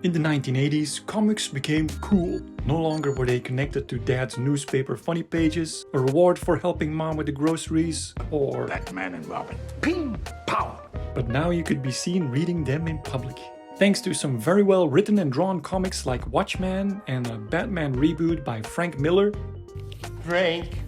In the 1980s, comics became cool. No longer were they connected to dad's newspaper funny pages, a reward for helping mom with the groceries, or Batman and Robin. Ping! Pow! But now you could be seen reading them in public. Thanks to some very well written and drawn comics like Watchmen and a Batman reboot by Frank Miller. Frank.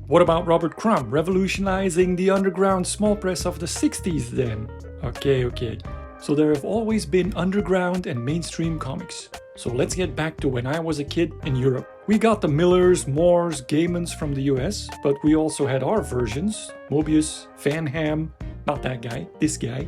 What about Robert Crumb revolutionizing the underground small press of the 60s then? Okay. So there have always been underground and mainstream comics. So let's get back to when I was a kid in Europe. We got the Millers, Moores, Gaimans from the US, but we also had our versions, Mobius, Van Ham, not that guy, this guy.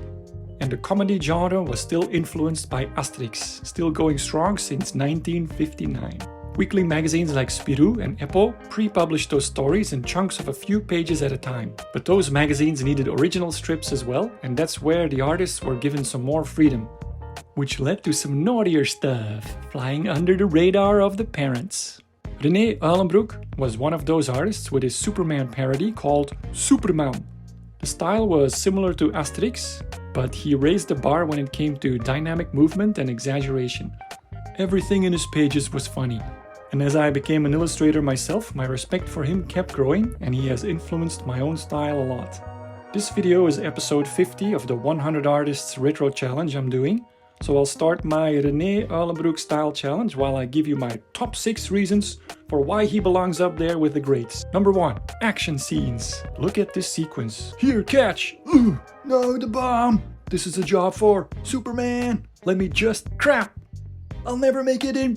And the comedy genre was still influenced by Asterix, still going strong since 1959. Weekly magazines like Spirou and Eppo pre-published those stories in chunks of a few pages at a time. But those magazines needed original strips as well, and that's where the artists were given some more freedom. Which led to some naughtier stuff, flying under the radar of the parents. Rene Uilenbroek was one of those artists with his Superman parody called Soeperman. The style was similar to Asterix, but he raised the bar when it came to dynamic movement and exaggeration. Everything in his pages was funny. And as I became an illustrator myself, my respect for him kept growing, and he has influenced my own style a lot. This video is episode 50 of the 100 Artists Retro Challenge I'm doing, so I'll start my Rene Uilenbroek style challenge while I give you my top 6 reasons for why he belongs up there with the greats. Number 1. Action scenes. Look at this sequence. Here, catch! Ooh, no, the bomb! This is a job for Superman! Let me just crap! I'll never make it in!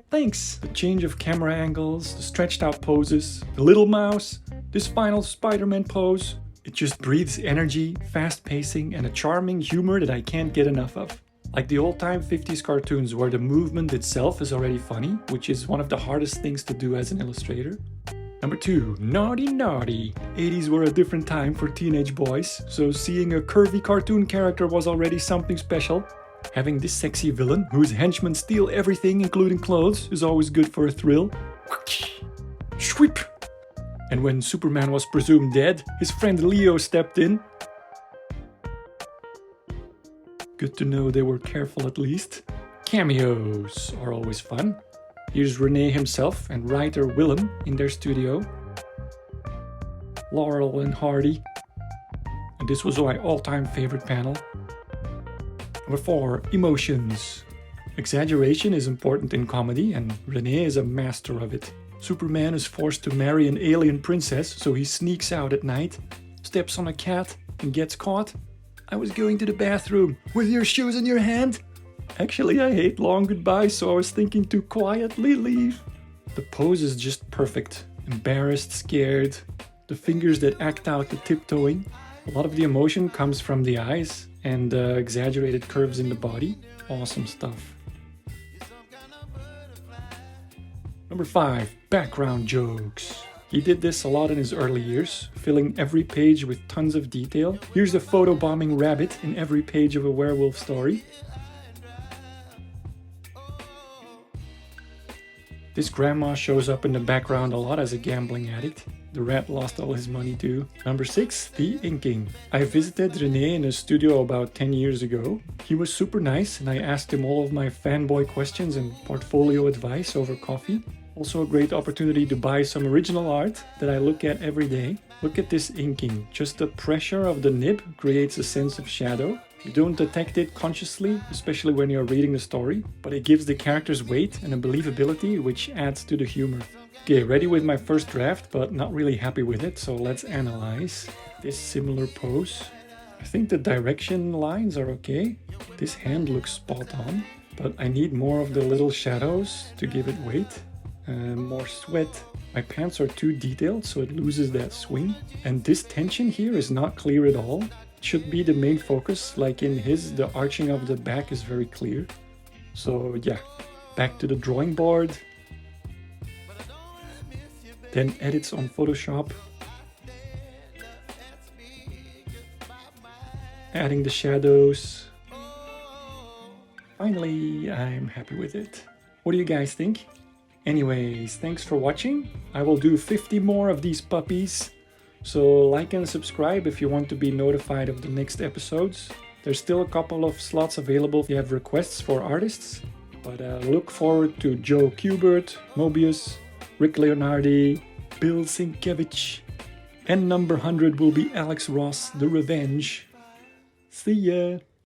Thanks! The change of camera angles, the stretched out poses, the little mouse, this final Spider-Man pose. It just breathes energy, fast pacing, and a charming humor that I can't get enough of. Like the old-time 50s cartoons where the movement itself is already funny, which is one of the hardest things to do as an illustrator. Number 2. Naughty naughty. 80s were a different time for teenage boys, so seeing a curvy cartoon character was already something special. Having this sexy villain, whose henchmen steal everything including clothes, is always good for a thrill. Sweep! And when Superman was presumed dead, his friend Leo stepped in. Good to know they were careful at least. Cameos are always fun. Here's René himself and writer Willem in their studio. Laurel and Hardy. And this was my all-time favorite panel. Number 4. Emotions. Exaggeration is important in comedy, and René is a master of it. Superman is forced to marry an alien princess, so he sneaks out at night, steps on a cat, and gets caught. I was going to the bathroom with your shoes in your hand. Actually, I hate long goodbyes, so I was thinking to quietly leave. The pose is just perfect. Embarrassed, scared, the fingers that act out the tiptoeing. A lot of the emotion comes from the eyes and exaggerated curves in the body. Awesome stuff. Number 5. Background jokes. He did this a lot in his early years, filling every page with tons of detail. Here's a photobombing rabbit in every page of a werewolf story. This grandma shows up in the background a lot as a gambling addict. The rat lost all his money too. Number 6. The inking. I visited René in his studio about 10 years ago. He was super nice and I asked him all of my fanboy questions and portfolio advice over coffee. Also a great opportunity to buy some original art that I look at every day. Look at this inking. Just the pressure of the nib creates a sense of shadow. You don't detect it consciously, especially when you're reading the story, but it gives the characters weight and a believability which adds to the humor. Okay, ready with my first draft, but not really happy with it, so let's analyze. This similar pose. I think the direction lines are okay. This hand looks spot on, but I need more of the little shadows to give it weight. More sweat. My pants are too detailed, so it loses that swing. And this tension here is not clear at all. It should be the main focus, like in his, the arching of the back is very clear. So yeah, back to the drawing board. Then edits on Photoshop. Adding the shadows. Finally, I'm happy with it. What do you guys think? Anyways, thanks for watching. I will do 50 more of these puppies. So like and subscribe if you want to be notified of the next episodes. There's still a couple of slots available if you have requests for artists, but look forward to Joe Kubert, Mobius, Rick Leonardi, Bill Sienkiewicz, and number 100 will be Alex Ross, The Revenge. See ya!